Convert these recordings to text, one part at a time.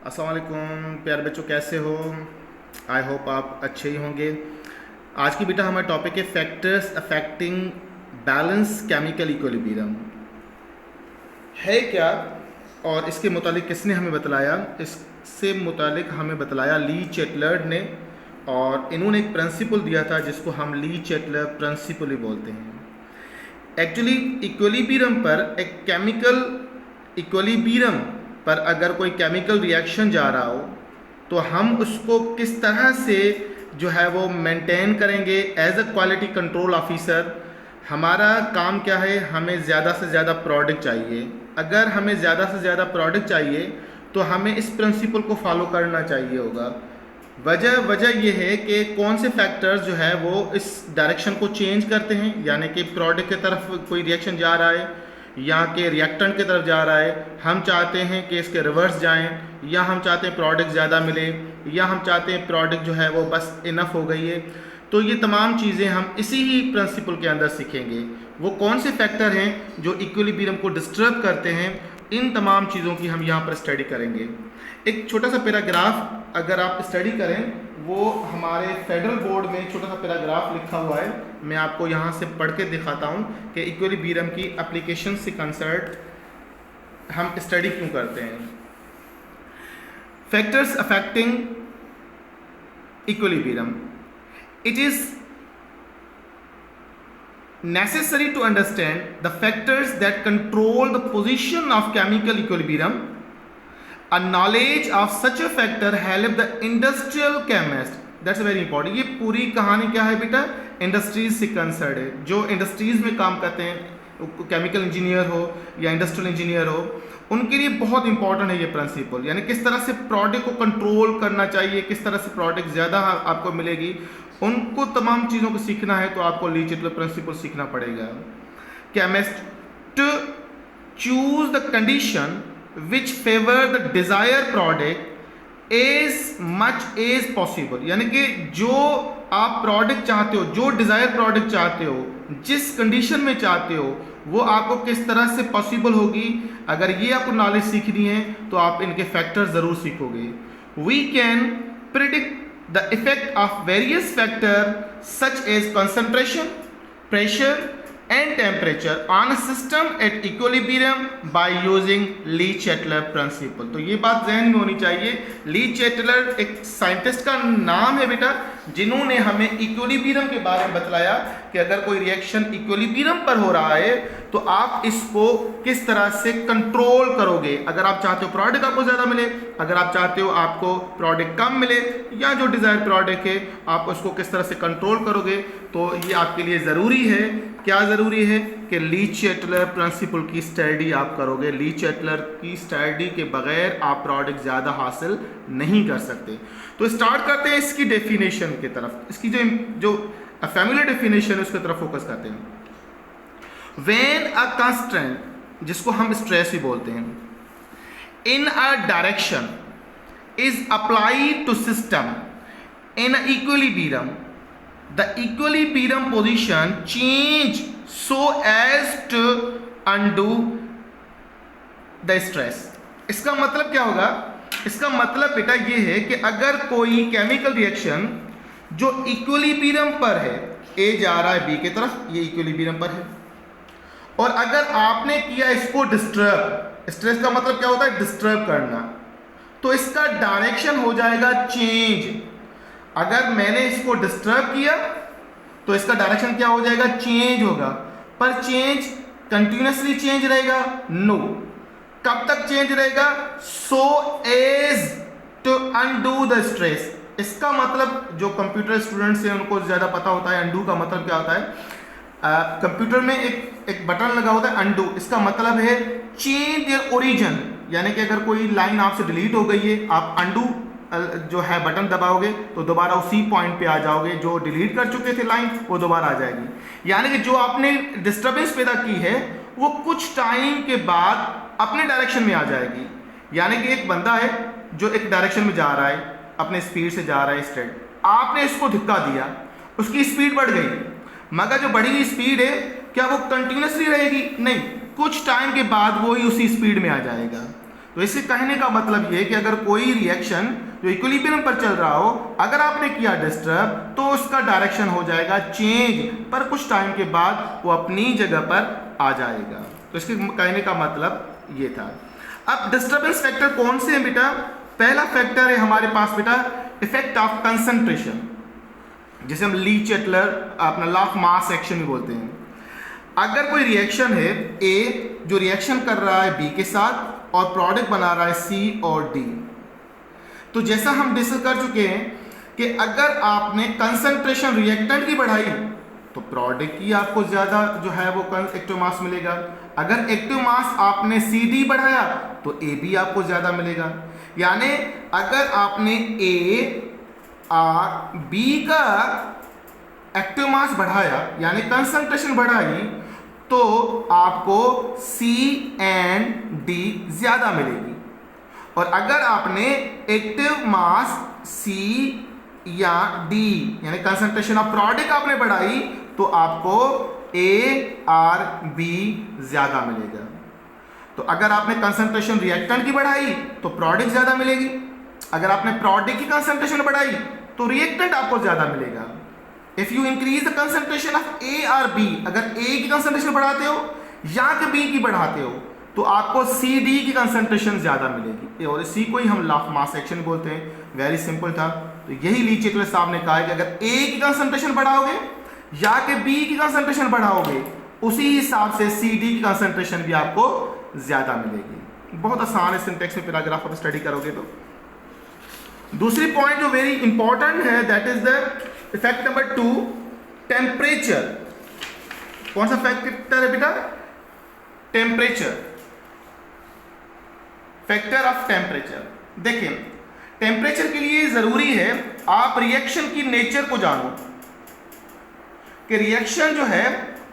अस्सलाम वालेकुम प्यारे बच्चों, कैसे हो? आई होप आप अच्छे ही होंगे। आज की बेटा हमारा टॉपिक है factors affecting balance chemical equilibrium. है क्या और इसके मुतालिक किसने हमें बतलाया? इससे मुतालिक हमें बतलाया ली चैटलर ने, और इन्होंने एक प्रिंसिपल दिया था जिसको हम ली चैटलर प्रिंसिपल ही बोलते हैं। एक्चुअली इक्विलिब्रियम पर एक केमिकल इक्विलिब्रियम पर अगर कोई केमिकल रिएक्शन जा रहा हो तो हम उसको किस तरह से जो है वो मेंटेन करेंगे। As a quality control officer हमारा काम क्या है? हमें ज़्यादा से ज़्यादा प्रोडक्ट चाहिए। अगर हमें ज़्यादा से ज़्यादा प्रोडक्ट चाहिए तो हमें इस प्रिंसिपल को फॉलो करना चाहिए होगा। वजह ये है कि कौन से फैक्टर्स जो है वो इस डायरेक्शन को चेंज करते हैं, यानी कि प्रोडक्ट की तरफ कोई रिएक्शन जा रहा है या कि रिएक्टेंट की तरफ जा रहा है, हम चाहते हैं कि इसके रिवर्स जाएं, या हम चाहते हैं प्रोडक्ट ज़्यादा मिले, या हम चाहते हैं प्रोडक्ट जो है वो बस इनफ हो गई है। तो ये तमाम चीज़ें हम इसी ही प्रिंसिपल के अंदर सीखेंगे। वो कौन से फैक्टर हैं जो इक्विलिब्रियम को डिस्टर्ब करते हैं, इन तमाम चीज़ों की हम यहाँ पर स्टडी करेंगे। एक छोटा सा पैराग्राफ अगर आप स्टडी करें, वो हमारे फेडरल बोर्ड में एक छोटा सा पैराग्राफ लिखा हुआ है, मैं आपको यहाँ से पढ़ के दिखाता हूँ कि इक्विलिब्रियम की एप्लीकेशन से कंसर्न हम स्टडी क्यों करते हैं। Factors affecting equilibrium, it is necessary to understand the factors that control the position of chemical equilibrium. A knowledge of such a factor help the industrial chemist. That's very important. ये पूरी कहानी क्या है बेटा? Industries से concern है। जो industries में काम करते हैं, केमिकल इंजीनियर हो या इंडस्ट्रियल इंजीनियर हो, उनके लिए बहुत इंपॉर्टेंट है ये प्रिंसिपल। यानी किस तरह से प्रोडक्ट को कंट्रोल करना चाहिए, किस तरह से प्रोडक्ट ज़्यादा आपको मिलेगी, उनको तमाम चीज़ों को सीखना है तो आपको ली चैटलर प्रिंसिपल सीखना पड़ेगा। Chemist choose the condition which favour the desired product as much as possible. यानी कि जो आप प्रोडक्ट चाहते हो, जो डिज़ायर प्रोडक्ट चाहते हो, जिस कंडीशन में चाहते हो, वो आपको किस तरह से पॉसिबल होगी। अगर ये आपको नॉलेज सीखनी है तो आप इनके फैक्टर ज़रूर सीखोगे। We can predict the effect of various factors such as concentration, pressure and temperature on a system at equilibrium by using Le Chatelier principle. तो ये बात जहन में होनी चाहिए, ली चैटलर एक साइंटिस्ट का नाम है बेटा, जिन्होंने हमें इक्विलिब्रियम के बारे में बतलाया कि अगर कोई रिएक्शन इक्विलिब्रियम पर हो रहा है तो आप इसको किस तरह से कंट्रोल करोगे। अगर आप चाहते हो प्रोडक्ट आपको ज़्यादा मिले, अगर आप चाहते हो आपको प्रोडक्ट कम मिले, या जो डिज़ायर प्रोडक्ट है आप उसको किस तरह से कंट्रोल करोगे। तो ये आपके लिए ज़रूरी है। क्या ज़रूरी है? कि ली चैटलर प्रिंसिपल की स्टडी आप करोगे। ली चैटलर की स्टडी के बगैर आप प्रोडक्ट ज़्यादा हासिल नहीं कर सकते। तो स्टार्ट करते हैं इसकी डेफिनेशन की तरफ। इसकी जो फैमिली डेफिनेशन है उसकी तरफ फोकस करते हैं। When a constraint, जिसको हम स्ट्रेस भी बोलते हैं, in a direction is applied to system in a equilibrium, the equilibrium position change so as to undo the stress. इसका मतलब क्या होगा? इसका मतलब बेटा ये है कि अगर कोई केमिकल रिएक्शन जो इक्विलिब्रियम पर है, ए जा रहा है बी की तरफ, ये इक्विलिब्रियम पर है, और अगर आपने किया इसको डिस्टर्ब, स्ट्रेस का मतलब क्या होता है? डिस्टर्ब करना, तो इसका डायरेक्शन हो जाएगा चेंज। अगर मैंने इसको डिस्टर्ब किया तो इसका डायरेक्शन क्या हो जाएगा? चेंज होगा। पर चेंज कंटिन्यूसली चेंज रहेगा? नो। कब तक चेंज रहेगा? So as to undo the stress. इसका मतलब जो कंप्यूटर स्टूडेंट्स हैं उनको ज़्यादा पता होता है अनडू का मतलब क्या होता है। कंप्यूटर में एक बटन लगा होता है अनडू, इसका मतलब है चेंज देयर ओरिजिन। यानी कि अगर कोई लाइन आपसे डिलीट हो गई है, आप अनडू जो है बटन दबाओगे तो दोबारा उसी पॉइंट पे आ जाओगे। जो डिलीट कर चुके थे लाइन वो दोबारा आ जाएगी। यानी कि जो आपने डिस्टर्बेंस पैदा की है वो कुछ टाइम के बाद अपने डायरेक्शन में आ जाएगी। यानी कि एक बंदा है जो एक डायरेक्शन में जा रहा है, अपने स्पीड से जा रहा है स्ट्रेट, आपने इसको धक्का दिया, उसकी स्पीड बढ़ गई, मगर जो बढ़ी हुई स्पीड है क्या वो कंटिन्यूसली रहेगी? नहीं, कुछ टाइम के बाद वो ही उसी स्पीड में आ जाएगा। तो इसे कहने का मतलब ये कि अगर कोई रिएक्शन जो इक्विलिब्रियम पर चल रहा हो, अगर आपने किया डिस्टर्ब, तो उसका डायरेक्शन हो जाएगा चेंज, पर कुछ टाइम के बाद वो अपनी जगह पर आ जाएगा। तो इसके कहने का मतलब ये था। अब डिस्टर्बेंस फैक्टर कौन से हैं बेटा? पहला फैक्टर है हमारे पास बेटा इफेक्ट ऑफ कंसंट्रेशन, जिसे हम ली चैटलर अपना लॉ ऑफ मास एक्शन भी बोलते हैं। अगर कोई रिएक्शन है ए जो रिएक्शन कर रहा है बी के साथ और प्रोडक्ट बना रहा है सी और डी, तो जैसा हम डिस्कस कर चुके हैं कि अगर आपने कंसंट्रेशन रिएक्टेंट की बढ़ाई तो प्रोडक्ट की आपको ज़्यादा जो है वो एक्टिव मास मिलेगा। अगर एक्टिव मास आपने सी डी बढ़ाया तो ए बी आपको ज़्यादा मिलेगा। यानी अगर आपने ए और बी का एक्टिव मास बढ़ाया यानी कंसंट्रेशन बढ़ाई तो आपको सी एंड डी ज़्यादा मिलेगी। और अगर आपने एक्टिव मास सी या डी यानी कंसंट्रेशन ऑफ प्रोडक्ट आपने बढ़ाई तो आपको ए और बी ज़्यादा मिलेगा। तो अगर आपने कंसंट्रेशन रिएक्टेंट की बढ़ाई तो प्रोडक्ट ज़्यादा मिलेगी, अगर आपने प्रोडक्ट की कंसंट्रेशन बढ़ाई तो रिएक्टेंट आपको ज़्यादा मिलेगा। If you increase the concentration of A और बी, अगर ए की कंसंट्रेशन बढ़ाते हो या कि बी की बढ़ाते हो तो आपको सी डी की कंसंट्रेशन ज़्यादा मिलेगी। और इसी को ही हम लॉ ऑफ मास एक्शन बोलते हैं। वेरी सिंपल था। तो यही ली चैटलर साहब ने कहा है कि अगर ए की कंसंट्रेशन बढ़ाओगे या कि बी की कंसंट्रेशन बढ़ाओगे उसी हिसाब से सी डी की कंसंट्रेशन भी आपको ज़्यादा मिलेगी। बहुत आसान है, सिंटेक्स में पैराग्राफ आप स्टडी करोगे तो। दूसरी पॉइंट जो वेरी इंपॉर्टेंट है that is the effect number 2, temperature. कौन सा फैक्टर है बेटा? Temperature, factor of temperature. देखिए टेम्परेचर के लिए जरूरी है आप रिएक्शन की नेचर को जानो कि रिएक्शन जो है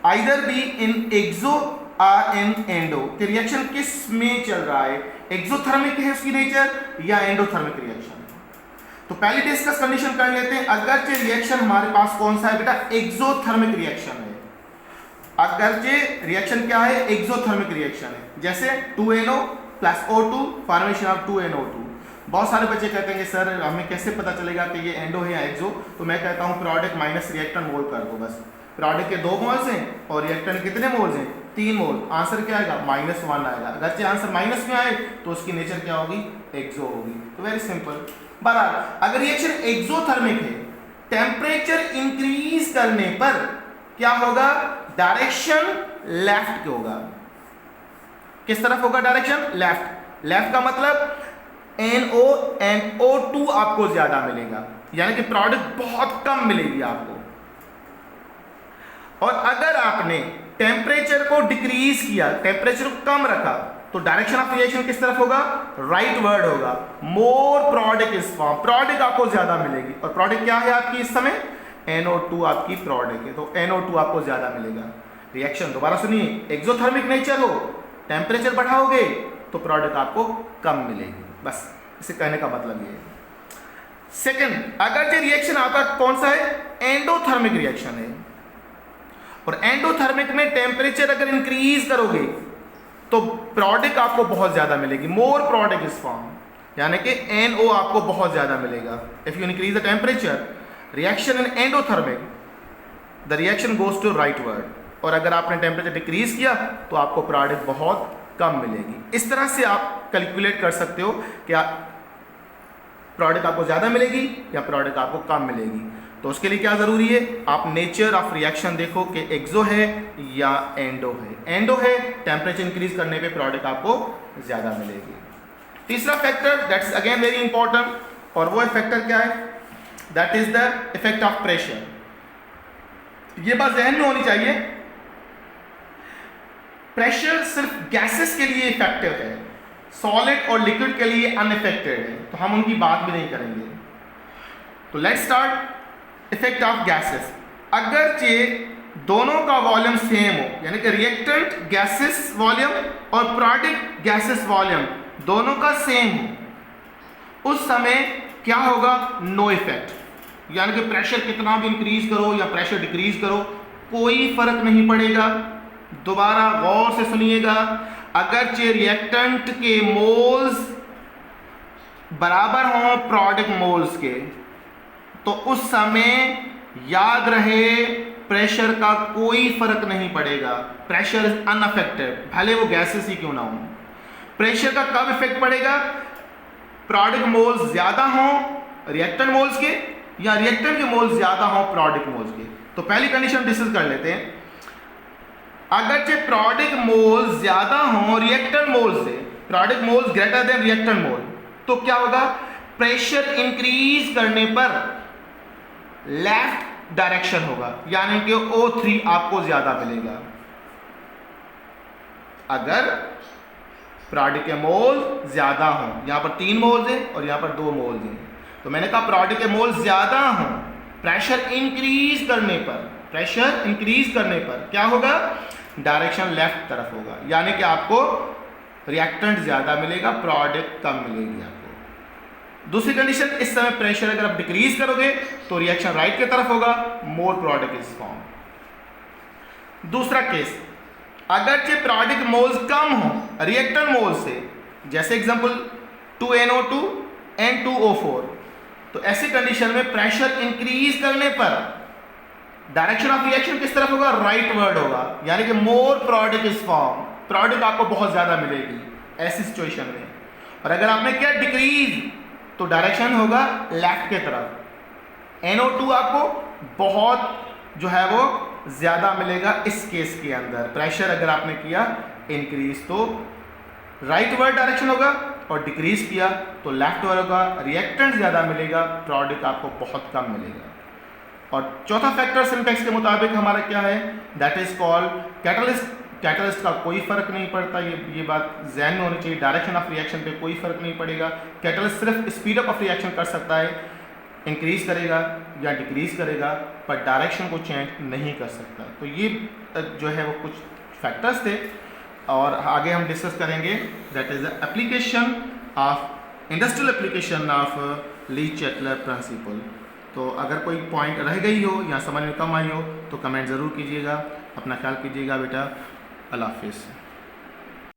आइदर बी इन एक्सो और इन एंडो, कि रिएक्शन किस में चल रहा है, एक्सोथर्मिक है उसकी नेचर या एंडोथर्मिक रिएक्शन। तो पहले डिस्कस कंडीशन कर लेते हैं। अगरचे रिएक्शन हमारे पास कौन सा है बेटा? एक्सोथर्मिक रिएक्शन है। अगरचे रिएक्शन क्या है? एक्सोथर्मिक रिएक्शन है। जैसे 2NO + O2 formation of 2NO2। बहुत सारे बच्चे कहते हैं सर हमें कैसे पता चलेगा कि ये एंडो है या एक्सो? तो मैं कहता हूँ प्रोडक्ट माइनस रिएक्टेंट मोल कर दो बस। प्रोडक्ट के 2 मोल्स हैं और रिएक्टेंट कितने मोल्स हैं? 3 मोल। आंसर क्या आएगा? -1 आएगा। अगर आंसर माइनस में आए तो उसकी नेचर क्या होगी? एक्सो होगी। तो वेरी सिंपल। बराबर अगर रिएक्शन एक्सोथर्मिक है, टेम्परेचर इंक्रीज करने पर क्या होगा? डायरेक्शन लेफ्ट होगा। किस तरफ होगा डायरेक्शन? लेफ्ट। लेफ्ट का मतलब NO and O2 आपको ज्यादा मिलेगा, यानी कि प्रोडक्ट बहुत कम मिलेगी आपको। और अगर आपने टेम्परेचर को डिक्रीज किया, टेम्परेचर को कम रखा, तो डायरेक्शन ऑफ रिएक्शन किस तरफ होगा? राइट वर्ड होगा। More product is form, product आपको ज्यादा मिलेगी। और प्रोडक्ट क्या है आपकी इस समय? NO2 आपकी प्रोडक्ट है, तो NO2 आपको ज्यादा मिलेगा। रिएक्शन दोबारा सुनिए, एक्सोथर्मिक नेचर हो, टेम्परेचर बढ़ाओगे तो प्रोडक्ट आपको कम मिलेगी। बस इसे कहने का मतलब ये है। सेकंड, अगर जो रिएक्शन आपका कौन सा है? एंडोथर्मिक रिएक्शन है। और एंडोथर्मिक में टेम्परेचर अगर इंक्रीज करोगे तो प्रोडक्ट आपको बहुत ज्यादा मिलेगी। मोर प्रोडक्ट इज फॉर्म, यानी कि NO आपको बहुत ज्यादा मिलेगा। If you increase the temperature reaction in endothermic the reaction goes to rightward. और अगर आपने टेम्परेचर डिक्रीज किया तो आपको प्रोडक्ट बहुत कम मिलेगी। इस तरह से आप कैलकुलेट कर सकते हो कि प्रोडक्ट आपको ज़्यादा मिलेगी या प्रोडक्ट आपको कम मिलेगी। तो उसके लिए क्या ज़रूरी है? आप नेचर ऑफ रिएक्शन देखो कि एक्सो है या एंडो है। एंडो है, टेम्परेचर इंक्रीज करने पे प्रोडक्ट आपको ज़्यादा मिलेगी। तीसरा factor that is again very important, और वो फैक्टर क्या है? That is the effect of pressure. ये बात जहन में होनी चाहिए, प्रेशर सिर्फ गैसेस के लिए इफेक्टिव है, सॉलिड और लिक्विड के लिए अनइफेक्टेड है, तो हम उनकी बात भी नहीं करेंगे। तो let's start effect of gases. अगरचे दोनों का वॉल्यूम सेम हो, यानी कि रिएक्टेंट गैसेस वॉल्यूम और प्रोडक्ट गैसेस वॉल्यूम दोनों का सेम हो, उस समय क्या होगा? No effect. यानी कि प्रेशर कितना भी इंक्रीज करो या प्रेशर डिक्रीज करो कोई फर्क नहीं पड़ेगा। दोबारा गौर से सुनिएगा, अगरचे रिएक्टेंट के मोल्स बराबर हों प्रोडक्ट मोल्स के, तो उस समय याद रहे प्रेशर का कोई फर्क नहीं पड़ेगा। प्रेशर इज अनअफेक्टेड, भले वो गैसेस ही क्यों ना हो। प्रेशर का कब इफेक्ट पड़ेगा? प्रोडक्ट मोल्स ज्यादा हों रिएक्टेंट मोल्स के, या रिएक्टेंट के मोल्स ज्यादा हों प्रोडक्ट मोल्स के। तो पहली कंडीशन डिस्कस कर लेते हैं। अगरचे प्रोडक्ट मोल्स ज्यादा हों रिएक्टेंट मोल से, product moles greater than reactant mole, तो क्या होगा? प्रेशर इंक्रीज करने पर लेफ्ट डायरेक्शन होगा, यानी कि O3 आपको ज्यादा मिलेगा। अगर प्रोडक्ट के मोल ज्यादा हों, यहां पर 3 मोल्स हैं और यहां पर 2 मोल्स हैं, तो मैंने कहा प्रोडक्ट के मोल ज्यादा हों, प्रेशर इंक्रीज करने पर क्या होगा? डायरेक्शन लेफ्ट तरफ होगा, यानी कि आपको रिएक्टेंट ज्यादा मिलेगा, प्रोडक्ट कम मिलेगी आपको। दूसरी कंडीशन, इस समय प्रेशर अगर आप डिक्रीज करोगे तो रिएक्शन राइट की तरफ होगा, मोर प्रोडक्ट इज फॉर्म। दूसरा केस, अगरचे प्रोडक्ट मोल्स कम हो रिएक्टेंट मोल से, जैसे एग्जांपल 2NO2 N2O4, तो ऐसी कंडीशन में प्रेशर इंक्रीज करने पर डायरेक्शन ऑफ रिएक्शन किस तरफ होगा? राइट वर्ड होगा, यानी कि more product is form, product आपको बहुत ज्यादा मिलेगी ऐसी सिचुएशन में। और अगर आपने किया डिक्रीज तो डायरेक्शन होगा लेफ्ट के तरफ। NO2 आपको बहुत जो है वो ज्यादा मिलेगा इस केस के अंदर। प्रेशर अगर आपने किया इंक्रीज तो राइट वर्ड डायरेक्शन होगा, और डिक्रीज किया तो लेफ्ट वर्ड होगा, रिएक्टेंट ज्यादा मिलेगा, प्रोडक्ट आपको बहुत कम मिलेगा। और चौथा फैक्टर सिंटेक्स के मुताबिक हमारा क्या है? That is called catalyst. Catalyst का कोई फर्क नहीं पड़ता, ये बात ज़हन में होनी चाहिए। डायरेक्शन ऑफ रिएक्शन पे कोई फर्क नहीं पड़ेगा। कैटलिस्ट सिर्फ स्पीड अप ऑफ रिएक्शन कर सकता है, इंक्रीज करेगा या डिक्रीज करेगा, पर डायरेक्शन को चेंज नहीं कर सकता। तो ये जो है वो कुछ फैक्टर्स थे, और आगे हम डिस्कस करेंगे that is the application of industrial application of Le Chatelier principle. तो अगर कोई पॉइंट रह गई हो या समझ में कम आई हो तो कमेंट ज़रूर कीजिएगा। अपना ख्याल कीजिएगा बेटा। अल्लाह हाफिज़।